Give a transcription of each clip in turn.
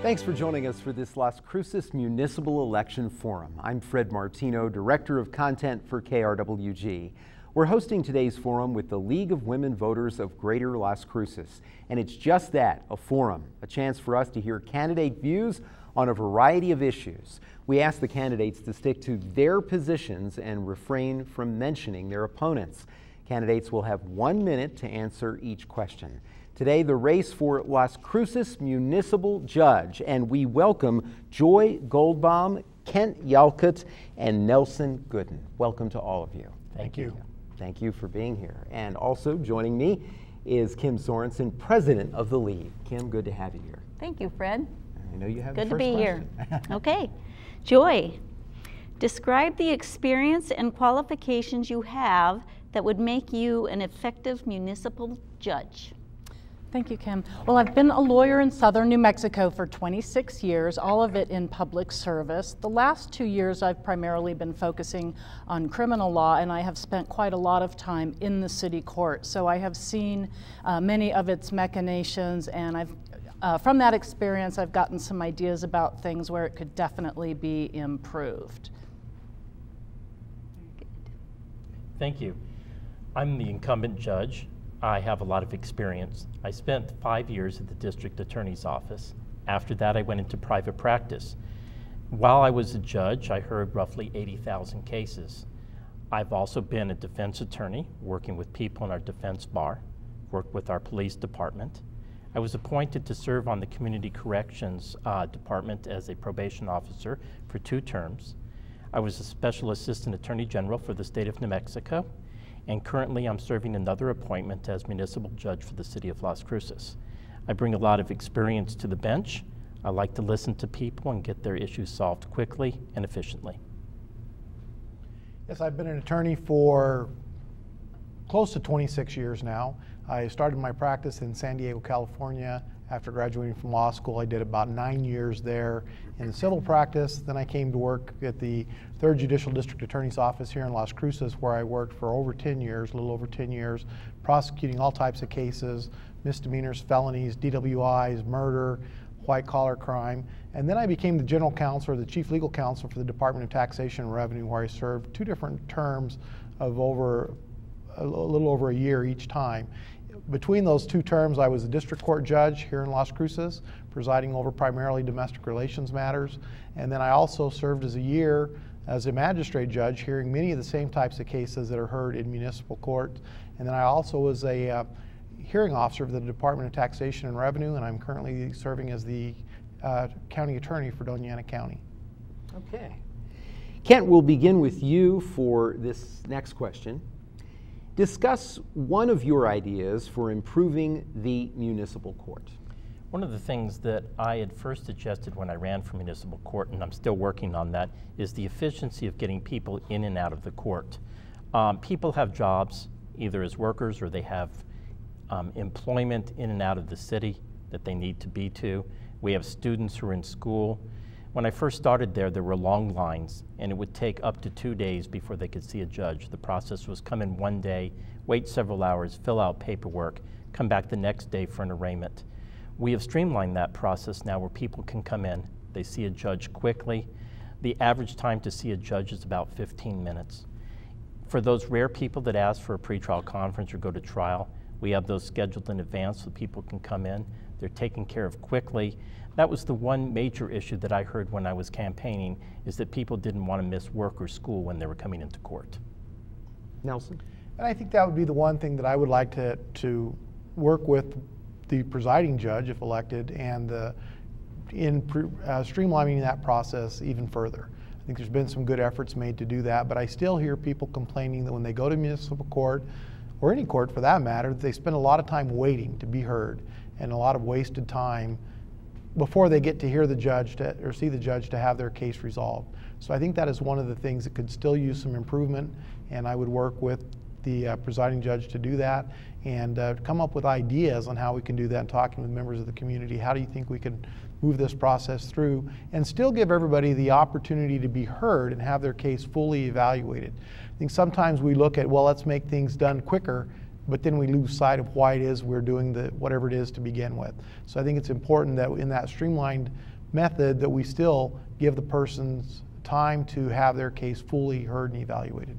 Thanks for joining us for this Las Cruces Municipal Election Forum. I'm Fred Martino, Director of Content for KRWG. We're hosting today's forum with the League of Women Voters of Greater Las Cruces. And it's just that, a forum, a chance for us to hear candidate views on a variety of issues. We ask the candidates to stick to their positions and refrain from mentioning their opponents. Candidates will have 1 minute to answer each question. Today, the race for Las Cruces Municipal Judge, and we welcome Joy Goldbaum, Kent Yalkut, and Nelson Gooden. Welcome to all of you. Thank you. Thank you for being here. And also joining me is Kim Sorensen, President of the League. Kim, good to have you here. Thank you, Fred. I know you have good the first to be question. Here. Okay. Joy, describe the experience and qualifications you have that would make you an effective municipal judge. Thank you, Kim. Well, I've been a lawyer in southern New Mexico for 26 years, all of it in public service. The last 2 years I've primarily been focusing on criminal law, and I have spent quite a lot of time in the city court. So I have seen many of its machinations, and from that experience I've gotten some ideas about things where it could definitely be improved. Thank you. I'm the incumbent judge. I have a lot of experience. I spent 5 years at the district attorney's office. After that, I went into private practice. While I was a judge, I heard roughly 80,000 cases. I've also been a defense attorney, working with people in our defense bar, worked with our police department. I was appointed to serve on the community corrections department as a probation officer for 2 terms. I was a special assistant attorney general for the state of New Mexico. And currently I'm serving another appointment as municipal judge for the city of Las Cruces. I bring a lot of experience to the bench. I like to listen to people and get their issues solved quickly and efficiently. Yes, I've been an attorney for close to 26 years now. I started my practice in San Diego, California. After graduating from law school, I did about 9 years there in civil practice. Then I came to work at the 3rd Judicial District Attorney's Office here in Las Cruces, where I worked for over 10 years, a little over 10 years, prosecuting all types of cases, misdemeanors, felonies, DWIs, murder, white-collar crime. And then I became the general counsel, or the chief legal counsel for the Department of Taxation and Revenue, where I served 2 different terms of a little over a year each time. Between those 2 terms, I was a district court judge here in Las Cruces, presiding over primarily domestic relations matters. And then I also served as a year as a magistrate judge, hearing many of the same types of cases that are heard in municipal court. And then I also was a hearing officer for the Department of Taxation and Revenue, and I'm currently serving as the county attorney for Doña Ana County. Okay. Kent, we'll begin with you for this next question. Discuss one of your ideas for improving the municipal court. One of the things that I had first suggested when I ran for municipal court, and I'm still working on that, is the efficiency of getting people in and out of the court. People have jobs either as workers or they have employment in and out of the city that they need to be to. We have students who are in school. When I first started there were long lines, and it would take up to 2 days before they could see a judge. The process was come in 1 day, wait several hours, fill out paperwork, come back the next day for an arraignment. We have streamlined that process now where people can come in, they see a judge quickly. The average time to see a judge is about 15 minutes. For those rare people that ask for a pretrial conference or go to trial, we have those scheduled in advance so people can come in. They're taken care of quickly. That was the one major issue that I heard when I was campaigning, is that people didn't want to miss work or school when they were coming into court. Nelson? And I think that would be the one thing that I would like to work with the presiding judge, if elected, and streamlining that process even further. I think there's been some good efforts made to do that, but I still hear people complaining that when they go to municipal court, or any court for that matter, they spend a lot of time waiting to be heard and a lot of wasted time before they get to hear the judge or see the judge to have their case resolved. So I think that is one of the things that could still use some improvement, and I would work with the presiding judge to do that and come up with ideas on how we can do that, and talking with members of the community. How do you think we can move this process through and still give everybody the opportunity to be heard and have their case fully evaluated? I think sometimes we look at, well, let's make things done quicker, but then we lose sight of why it is we're doing whatever it is to begin with. So I think it's important that in that streamlined method that we still give the persons time to have their case fully heard and evaluated.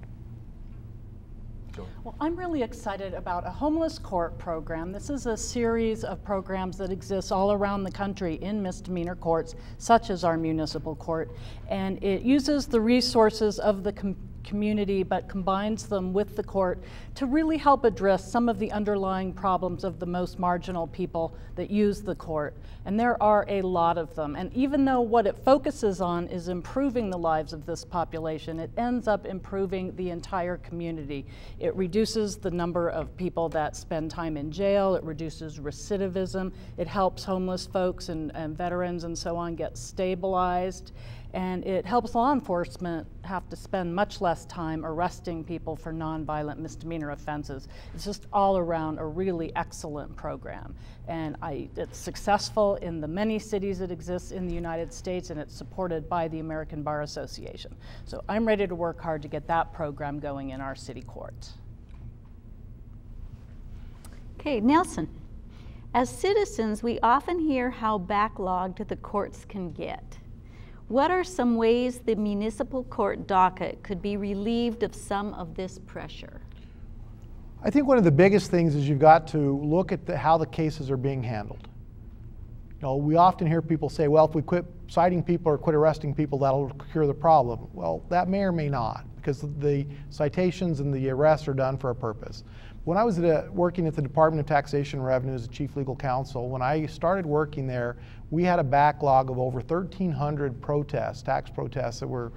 Well, I'm really excited about a homeless court program. This is a series of programs that exist all around the country in misdemeanor courts, such as our municipal court, and it uses the resources of the community but combines them with the court to really help address some of the underlying problems of the most marginal people that use the court. And there are a lot of them. And even though what it focuses on is improving the lives of this population, it ends up improving the entire community. It reduces the number of people that spend time in jail, it reduces recidivism, it helps homeless folks and veterans and so on get stabilized, and it helps law enforcement have to spend much less time arresting people for nonviolent misdemeanor offenses. It's just all around a really excellent program. And it's successful in the many cities it exists in the United States, and it's supported by the American Bar Association. So I'm ready to work hard to get that program going in our city courts. Okay, Nelson. As citizens, we often hear how backlogged the courts can get. What are some ways the municipal court docket could be relieved of some of this pressure? I think one of the biggest things is you've got to look at how the cases are being handled. You know, we often hear people say, well, if we quit citing people or quit arresting people, that'll cure the problem. Well, that may or may not, because the citations and the arrests are done for a purpose. When I was working at the Department of Taxation and Revenue as chief legal counsel, when I started working there, we had a backlog of over 1,300 protests, tax protests that were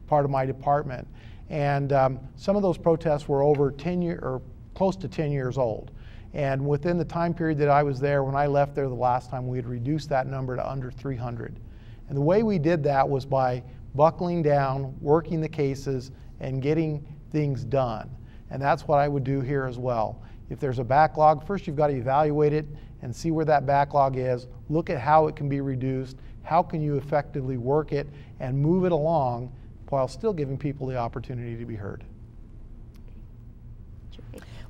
part of my department. And some of those protests were over 10 years or close to 10 years old. And within the time period that I was there, when I left there the last time, we had reduced that number to under 300. And the way we did that was by buckling down, working the cases, and getting things done. And that's what I would do here as well. If there's a backlog, first you've got to evaluate it and see where that backlog is, look at how it can be reduced, how can you effectively work it and move it along while still giving people the opportunity to be heard.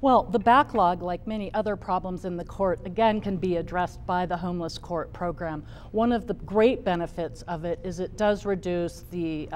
Well, the backlog, like many other problems in the court, again can be addressed by the homeless court program. One of the great benefits of it is it does reduce the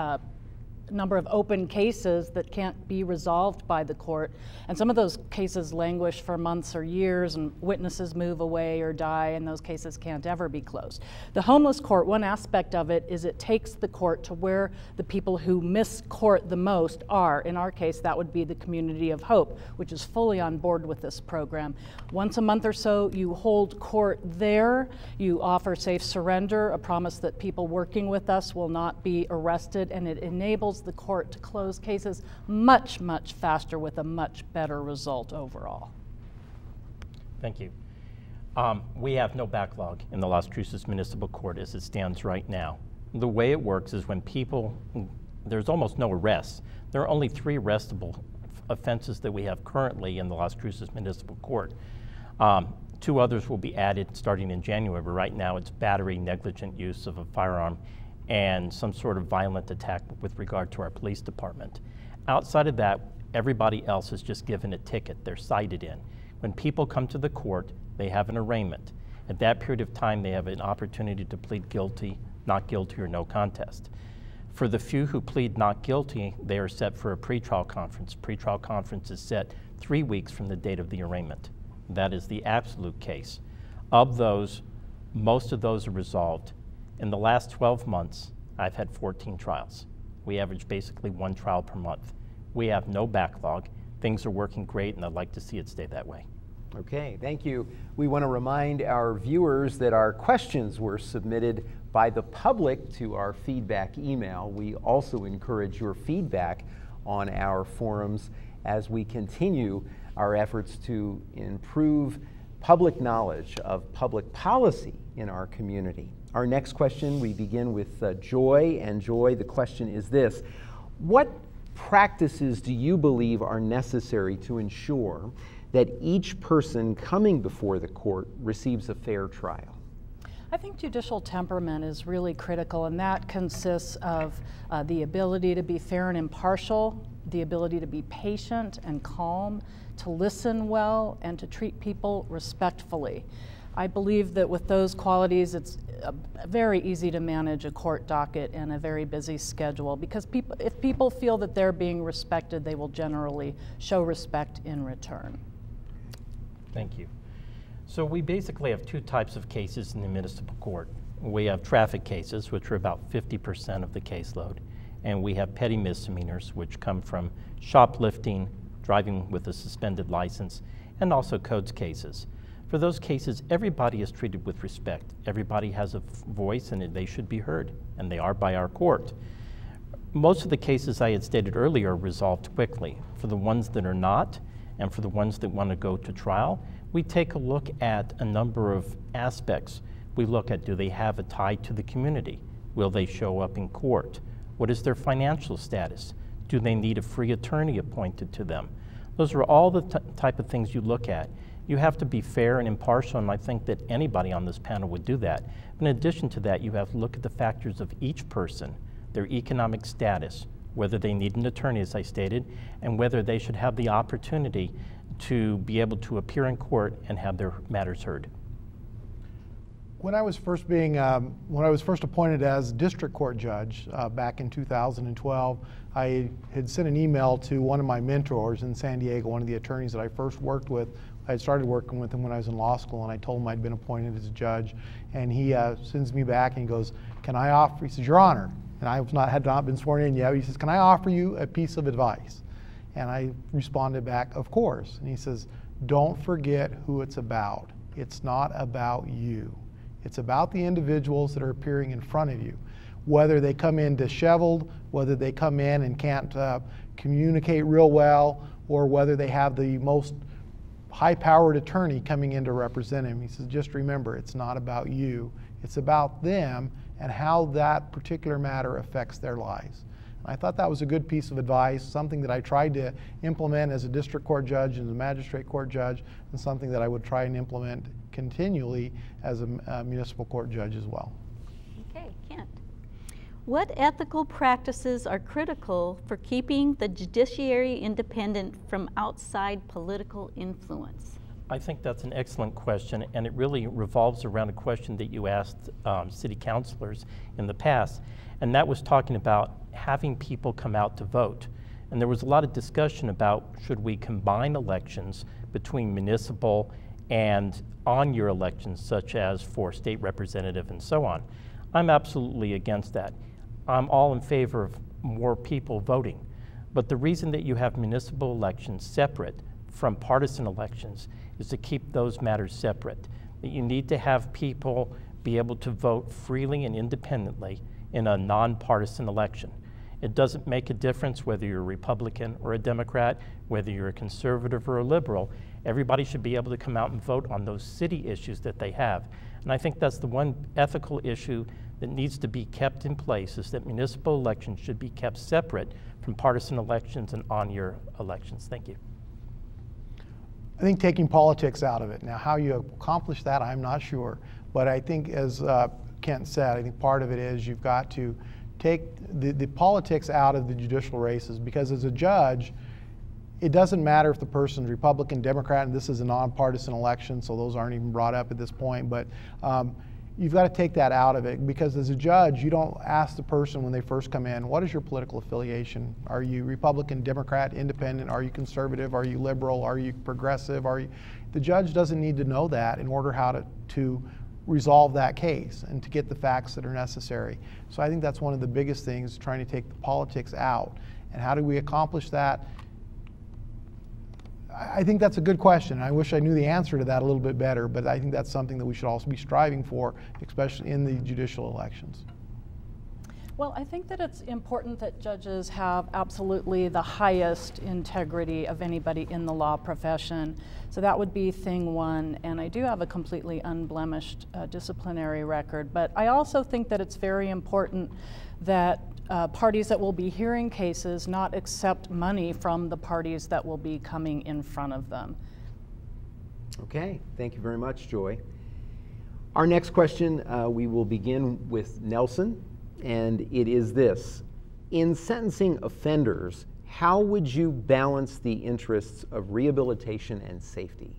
number of open cases that can't be resolved by the court, and some of those cases languish for months or years, and witnesses move away or die, and those cases can't ever be closed. The homeless court, one aspect of it is it takes the court to where the people who miss court the most are. In our case, that would be the community of Hope, which is fully on board with this program. Once a month or so, you hold court there, you offer safe surrender, a promise that people working with us will not be arrested, and it enables the court to close cases much, much faster with a much better result overall. Thank you. We have no backlog in the Las Cruces Municipal Court as it stands right now. The way it works is when there's almost no arrests. There are only 3 arrestable offenses that we have currently in the Las Cruces Municipal Court. 2 others will be added starting in January, but right now it's battery, negligent use of a firearm, and some sort of violent attack with regard to our police department. Outside of that, everybody else is just given a ticket. They're cited in. When people come to the court, they have an arraignment. At that period of time, they have an opportunity to plead guilty, not guilty, or no contest. For the few who plead not guilty, they are set for a pretrial conference. Pretrial conference is set 3 weeks from the date of the arraignment. That is the absolute case. Of those, most of those are resolved. In the last 12 months, I've had 14 trials. We average basically 1 trial per month. We have no backlog. Things are working great, and I'd like to see it stay that way. Okay, thank you. We want to remind our viewers that our questions were submitted by the public to our feedback email. We also encourage your feedback on our forums as we continue our efforts to improve public knowledge of public policy in our community. Our next question, we begin with Joy, and Joy, the question is this: what practices do you believe are necessary to ensure that each person coming before the court receives a fair trial? I think judicial temperament is really critical, and that consists of the ability to be fair and impartial, the ability to be patient and calm, to listen well, and to treat people respectfully. I believe that with those qualities, it's very easy to manage a court docket and a very busy schedule, because if people feel that they're being respected, they will generally show respect in return. Thank you. So we basically have two types of cases in the municipal court. We have traffic cases, which are about 50% of the caseload, and we have petty misdemeanors, which come from shoplifting, driving with a suspended license, and also codes cases. For those cases, everybody is treated with respect. Everybody has a voice, and they should be heard, and they are by our court. Most of the cases I had stated earlier are resolved quickly. For the ones that are not, and for the ones that want to go to trial, we take a look at a number of aspects. We look at, do they have a tie to the community? Will they show up in court? What is their financial status? Do they need a free attorney appointed to them? Those are all the type of things you look at. You have to be fair and impartial, and I think that anybody on this panel would do that. In addition to that, you have to look at the factors of each person, their economic status, whether they need an attorney, as I stated, and whether they should have the opportunity to be able to appear in court and have their matters heard. When I was first appointed as district court judge back in 2012, I had sent an email to one of my mentors in San Diego, one of the attorneys that I first worked with. I had started working with him when I was in law school, and I told him I'd been appointed as a judge. And he sends me back and he goes, "Can I offer?" He says, "Your Honor," and I had not been sworn in yet. He says, "Can I offer you a piece of advice?" And I responded back, "Of course." And he says, "Don't forget who it's about. It's not about you. It's about the individuals that are appearing in front of you. Whether they come in disheveled, whether they come in and can't communicate real well, or whether they have the most high-powered attorney coming in to represent him." He says, "Just remember, it's not about you. It's about them and how that particular matter affects their lives." And I thought that was a good piece of advice, something that I tried to implement as a district court judge and as a magistrate court judge, and something that I would try and implement continually as a municipal court judge as well. Okay, Kent. What ethical practices are critical for keeping the judiciary independent from outside political influence? I think that's an excellent question, and it really revolves around a question that you asked city councilors in the past, and that was talking about having people come out to vote. And there was a lot of discussion about, should we combine elections between municipal and on-year elections, such as for state representative and so on. I'm absolutely against that. I'm all in favor of more people voting. But the reason that you have municipal elections separate from partisan elections is to keep those matters separate. That you need to have people be able to vote freely and independently in a nonpartisan election. It doesn't make a difference whether you're a Republican or a Democrat, whether you're a conservative or a liberal. Everybody should be able to come out and vote on those city issues that they have. And I think that's the one ethical issue that needs to be kept in place, is that municipal elections should be kept separate from partisan elections and on-year elections. Thank you. I think taking politics out of it. Now, how you accomplish that, I'm not sure. But I think, as Kent said, I think part of it is you've got to take the politics out of the judicial races, because as a judge, it doesn't matter if the person's Republican, Democrat, and this is a nonpartisan election, so those aren't even brought up at this point, but you've got to take that out of it, because as a judge, you don't ask the person when they first come in, what is your political affiliation? Are you Republican, Democrat, Independent? Are you conservative? Are you liberal? Are you progressive? The judge doesn't need to know that in order how to resolve that case and to get the facts that are necessary. So I think that's one of the biggest things, trying to take the politics out. And how do we accomplish that? I think that's a good question. I wish I knew the answer to that a little bit better, but I think that's something that we should also be striving for, especially in the judicial elections. Well, I think that it's important that judges have absolutely the highest integrity of anybody in the law profession. So that would be thing one. And I do have a completely unblemished disciplinary record. But I also think that it's very important that parties that will be hearing cases not accept money from the parties that will be coming in front of them. Okay, thank you very much, Joy. Our next question, we will begin with Nelson. And it is this: in sentencing offenders, how would you balance the interests of rehabilitation and safety?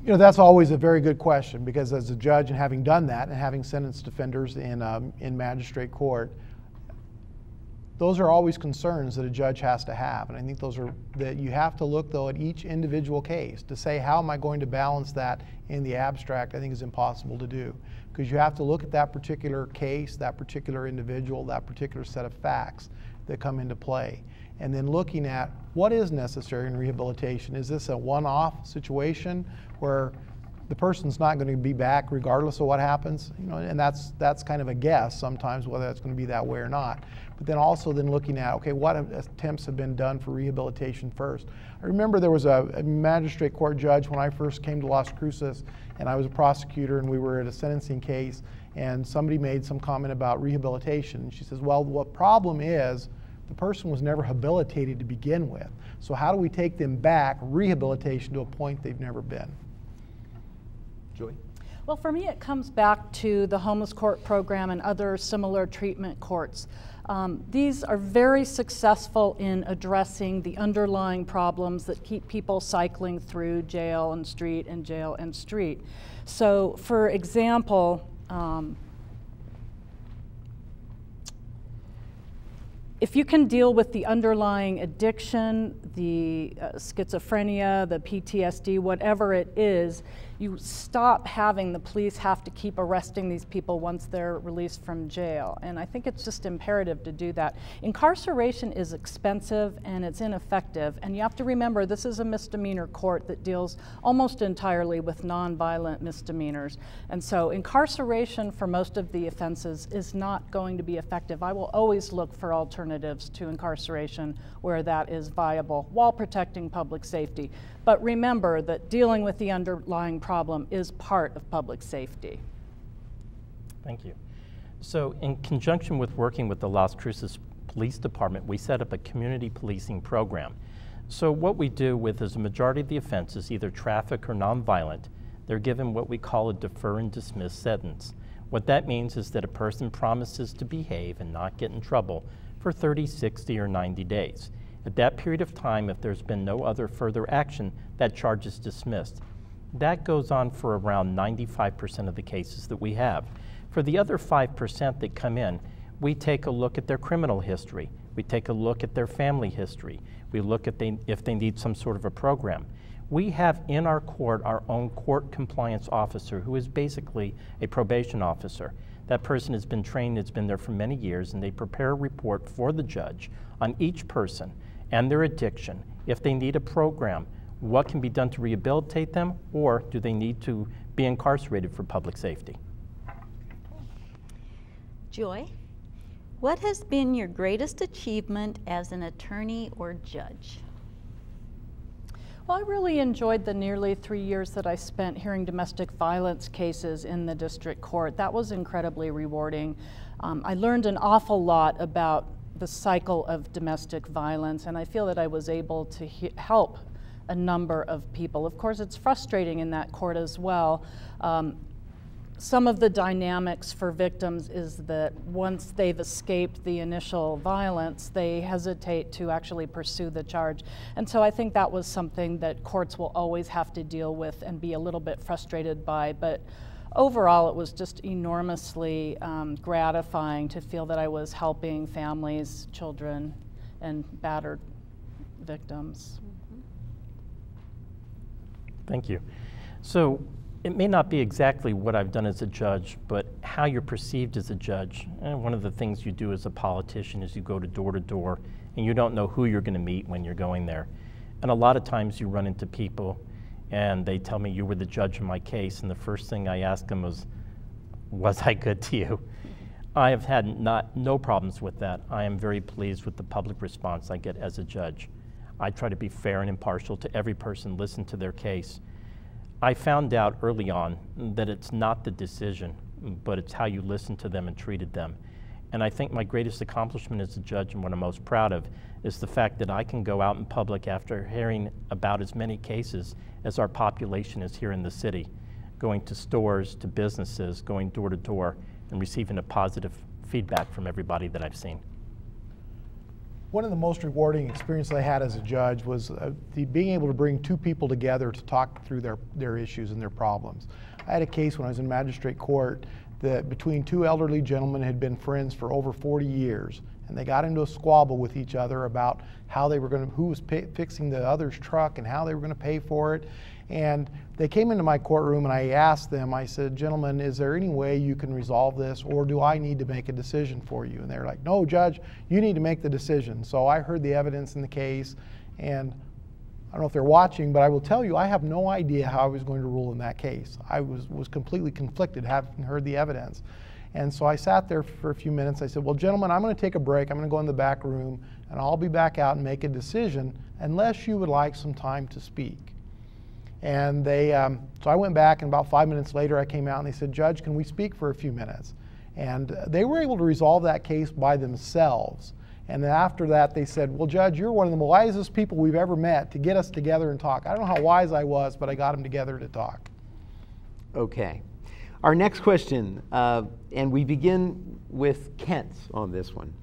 You know, that's always a very good question, because as a judge and having done that and having sentenced offenders in magistrate court, those are always concerns that a judge has to have. And I think those are, that you have to look though at each individual case to say, how am I going to balance that in the abstract, I think is impossible to do. Because you have to look at that particular case, that particular individual, that particular set of facts that come into play. And then looking at what is necessary in rehabilitation. Is this a one-off situation where the person's not going to be back regardless of what happens? You know, and that's kind of a guess sometimes whether that's going to be that way or not. But then also then looking at, okay, what attempts have been done for rehabilitation first? I remember there was a magistrate court judge when I first came to Las Cruces, and I was a prosecutor, and we were at a sentencing case, and somebody made some comment about rehabilitation. And she says, well, what problem is the person was never habilitated to begin with. So how do we take them back, rehabilitation, to a point they've never been? Joy? Well, for me, it comes back to the homeless court program and other similar treatment courts. These are very successful in addressing the underlying problems that keep people cycling through jail and street and jail and street. So, for example, if you can deal with the underlying addiction, the schizophrenia, the PTSD, whatever it is, you stop having the police have to keep arresting these people once they're released from jail. And I think it's just imperative to do that. Incarceration is expensive and it's ineffective. And you have to remember, this is a misdemeanor court that deals almost entirely with nonviolent misdemeanors. And so incarceration for most of the offenses is not going to be effective. I will always look for alternatives to incarceration where that is viable while protecting public safety. But remember that dealing with the underlying problem is part of public safety. Thank you. So in conjunction with working with the Las Cruces Police Department, we set up a community policing program. So what we do with is a majority of the offenses, either traffic or nonviolent, they're given what we call a defer and dismiss sentence. What that means is that a person promises to behave and not get in trouble for 30, 60, or 90 days. At that period of time, if there's been no other further action, that charge is dismissed. That goes on for around 95% of the cases that we have. For the other 5% that come in, we take a look at their criminal history. We take a look at their family history. We look at if they need some sort of a program. We have in our court our own court compliance officer, who is basically a probation officer. That person has been trained, it's been there for many years, and they prepare a report for the judge on each person and their addiction. If they need a program, what can be done to rehabilitate them, or do they need to be incarcerated for public safety? Joy, what has been your greatest achievement as an attorney or judge? Well, I really enjoyed the nearly 3 years that I spent hearing domestic violence cases in the district court. That was incredibly rewarding. I learned an awful lot about the cycle of domestic violence, and I feel that I was able to help a number of people. Of course, it's frustrating in that court as well. Some of the dynamics for victims is that once they've escaped the initial violence, they hesitate to actually pursue the charge. And so I think that was something that courts will always have to deal with and be a little bit frustrated by. But overall, it was just enormously gratifying to feel that I was helping families, children, and battered victims. Thank you. So it may not be exactly what I've done as a judge, but how you're perceived as a judge. And one of the things you do as a politician is you go to door, and you don't know who you're going to meet when you're going there. And a lot of times you run into people, and they tell me, you were the judge in my case, and the first thing I ask them was I good to you? I have had no problems with that. I am very pleased with the public response I get as a judge. I try to be fair and impartial to every person, listen to their case. I found out early on that it's not the decision, but it's how you listen to them and treated them. And I think my greatest accomplishment as a judge, and what I'm most proud of, is the fact that I can go out in public after hearing about as many cases as our population is here in the city, going to stores, to businesses, going door to door, and receiving a positive feedback from everybody that I've seen. One of the most rewarding experiences I had as a judge was being able to bring two people together to talk through their issues and their problems. I had a case when I was in magistrate court that between two elderly gentlemen had been friends for over 40 years, and they got into a squabble with each other about how they were going to, who was fixing the other's truck and how they were going to pay for it. And they came into my courtroom and I asked them, I said, gentlemen, is there any way you can resolve this, or do I need to make a decision for you? And they're like, no, Judge, you need to make the decision. So I heard the evidence in the case, and I don't know if they're watching, but I will tell you, I have no idea how I was going to rule in that case. I was completely conflicted having heard the evidence. And so I sat there for a few minutes. I said, well, gentlemen, I'm going to take a break. I'm going to go in the back room, and I'll be back out and make a decision unless you would like some time to speak. And they, so I went back, and about 5 minutes later I came out and they said, Judge, can we speak for a few minutes? And they were able to resolve that case by themselves. And then after that they said, well, Judge, you're one of the wisest people we've ever met to get us together and talk. I don't know how wise I was, but I got them together to talk. Okay. Our next question, and we begin with Kent on this one.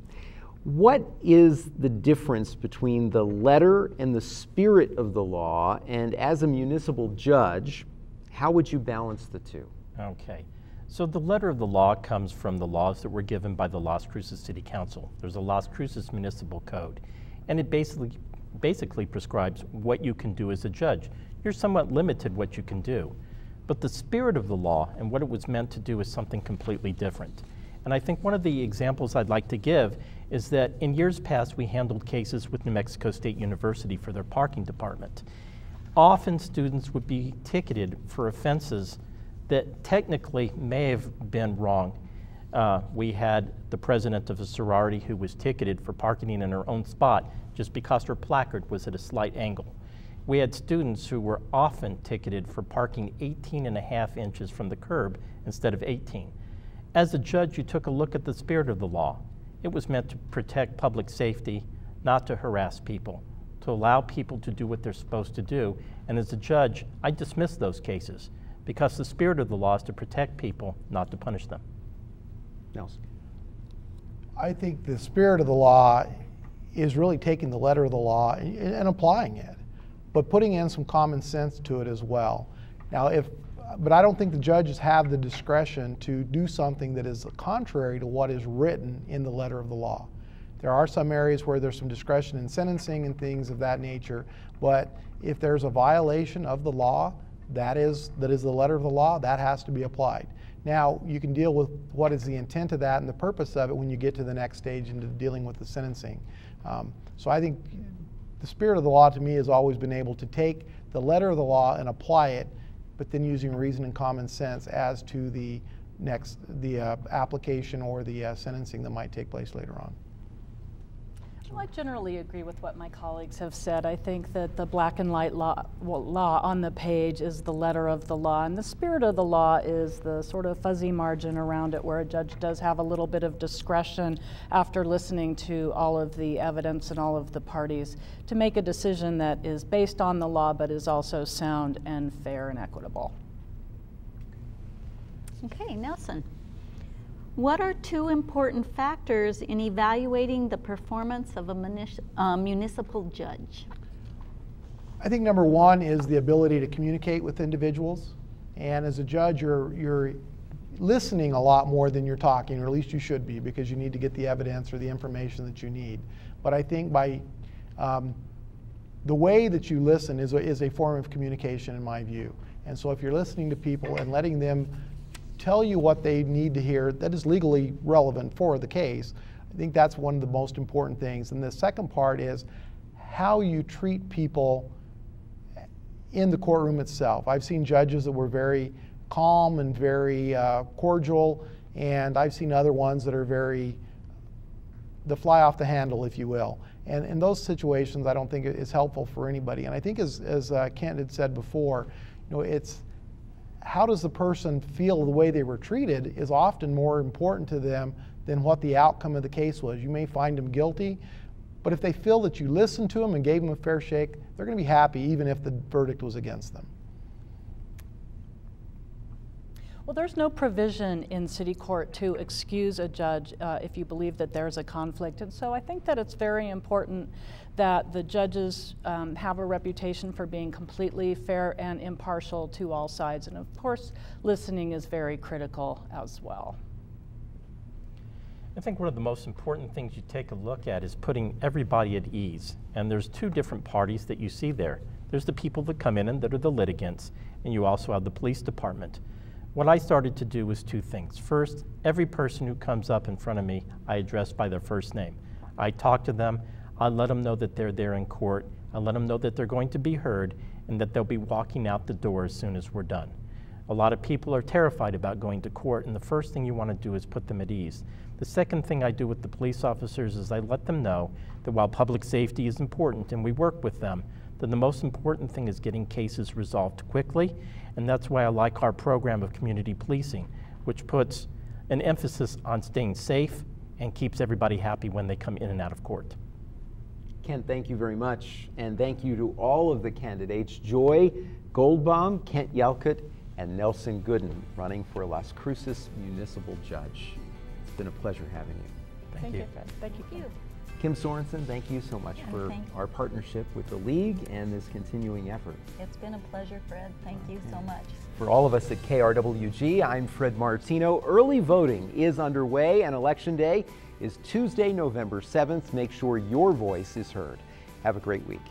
What is the difference between the letter and the spirit of the law, and as a municipal judge, how would you balance the two? Okay. So the letter of the law comes from the laws that were given by the Las Cruces City Council. There's a Las Cruces Municipal Code, and it basically prescribes what you can do as a judge. You're somewhat limited what you can do. But the spirit of the law and what it was meant to do is something completely different. And I think one of the examples I'd like to give is that in years past we handled cases with New Mexico State University for their parking department. Often students would be ticketed for offenses that technically may have been wrong. We had the president of a sorority who was ticketed for parking in her own spot just because her placard was at a slight angle. We had students who were often ticketed for parking 18.5 inches from the curb instead of 18. As a judge, you took a look at the spirit of the law. It was meant to protect public safety, not to harass people, to allow people to do what they're supposed to do. And as a judge, I dismiss those cases because the spirit of the law is to protect people, not to punish them. Nelson? I think the spirit of the law is really taking the letter of the law and applying it, but putting in some common sense to it as well. Now, but I don't think the judges have the discretion to do something that is contrary to what is written in the letter of the law. There are some areas where there's some discretion in sentencing and things of that nature, but if there's a violation of the law, that is the letter of the law, that has to be applied. Now, you can deal with what is the intent of that and the purpose of it when you get to the next stage into dealing with the sentencing. So I think the spirit of the law to me has always been able to take the letter of the law and apply it, but then using reason and common sense as to the application or the sentencing that might take place later on. Well, I generally agree with what my colleagues have said. I think that the black and white law on the page is the letter of the law, and the spirit of the law is the sort of fuzzy margin around it where a judge does have a little bit of discretion after listening to all of the evidence and all of the parties to make a decision that is based on the law but is also sound and fair and equitable. Okay, Nelson. What are two important factors in evaluating the performance of a municipal judge? I think number one is the ability to communicate with individuals. And as a judge, you're listening a lot more than you're talking, or at least you should be, because you need to get the evidence or the information that you need. But I think by the way that you listen is a form of communication in my view. And so if you're listening to people and letting them tell you what they need to hear that is legally relevant for the case, I think that's one of the most important things. And the second part is how you treat people in the courtroom itself. I've seen judges that were very calm and very cordial, and I've seen other ones that are the fly off the handle, if you will. And in those situations, I don't think it's helpful for anybody. And I think as Kent had said before, it's how does the person feel the way they were treated is often more important to them than what the outcome of the case was. You may find them guilty, but if they feel that you listened to them and gave them a fair shake, they're going to be happy even if the verdict was against them. Well, there's no provision in city court to excuse a judge if you believe that there's a conflict. And so I think that it's very important that the judges have a reputation for being completely fair and impartial to all sides. And of course, listening is very critical as well. I think one of the most important things you take a look at is putting everybody at ease. And there's two different parties that you see there. There's the people that come in and that are the litigants, and you also have the police department. What I started to do was two things. First, every person who comes up in front of me, I address by their first name. I talk to them, I let them know that they're there in court, I let them know that they're going to be heard, and that they'll be walking out the door as soon as we're done. A lot of people are terrified about going to court, and the first thing you want to do is put them at ease. The second thing I do with the police officers is I let them know that while public safety is important and we work with them, that the most important thing is getting cases resolved quickly, and that's why I like our program of community policing, which puts an emphasis on staying safe and keeps everybody happy when they come in and out of court. Ken, thank you very much, and thank you to all of the candidates, Joy Goldbaum, Kent Yelkut, and Nelson Gooden, running for Las Cruces Municipal Judge. It's been a pleasure having you. Thank you. Fred. Thank you. Kim Sorensen, thank you so much for our partnership with the League and this continuing effort. It's been a pleasure, Fred. Thank you so much. For all of us at KRWG, I'm Fred Martino. Early voting is underway, and Election Day is Tuesday, November 7th. Make sure your voice is heard. Have a great week.